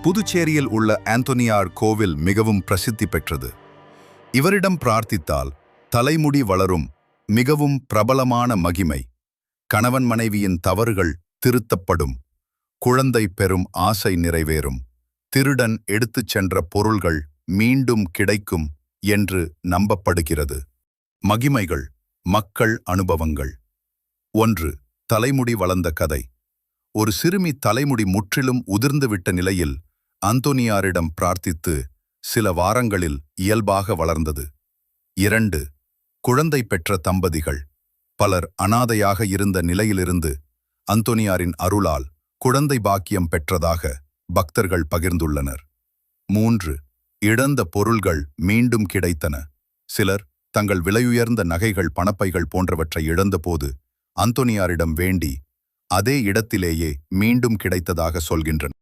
புதுச்சேரியில் உள்ள ஆந்தோனியார் கோவில் மிகவும் பிரசித்தி பெற்றது. இவரிடம் பிரார்த்தித்தால் தலைமுடி வளரும். மிகவும் பிரபலமான மகிமை. கணவன் மனைவியின் தவறுகள் திருத்தப்படும். குழந்தை பெறும் ஆசை நிறைவேறும். திருடன் எடுத்துச் சென்ற பொருள்கள் மீண்டும் கிடைக்கும் என்று நம்பப்படுகிறது. மகிமைகள். மக்கள் அனுபவங்கள். 1. தலைமுடி வளர்ந்த கதை. ஒரு சிறுமி தலைமுடி முற்றிலும் உதிர்ந்துவிட்ட நிலையில் அந்தோனியாரிடம் பிரார்த்தித்து சில வாரங்களில் இயல்பாக வளர்ந்தது. 2. குழந்தை பெற்ற தம்பதிகள். பலர் அனாதையாக இருந்த நிலையிலிருந்து அந்தோனியாரின் அருளால் குழந்தை பாக்கியம் பெற்றதாக பக்தர்கள் பகிர்ந்துள்ளனர். 3. இழந்த பொருள்கள் மீண்டும் கிடைத்தன. சிலர் தங்கள் விலையுயர்ந்த நகைகள், பணப்பைகள் போன்றவற்றை இழந்தபோது அந்தோனியாரிடம் வேண்டி அதே இடத்திலேயே மீண்டும் கிடைத்ததாக சொல்கின்றனர்.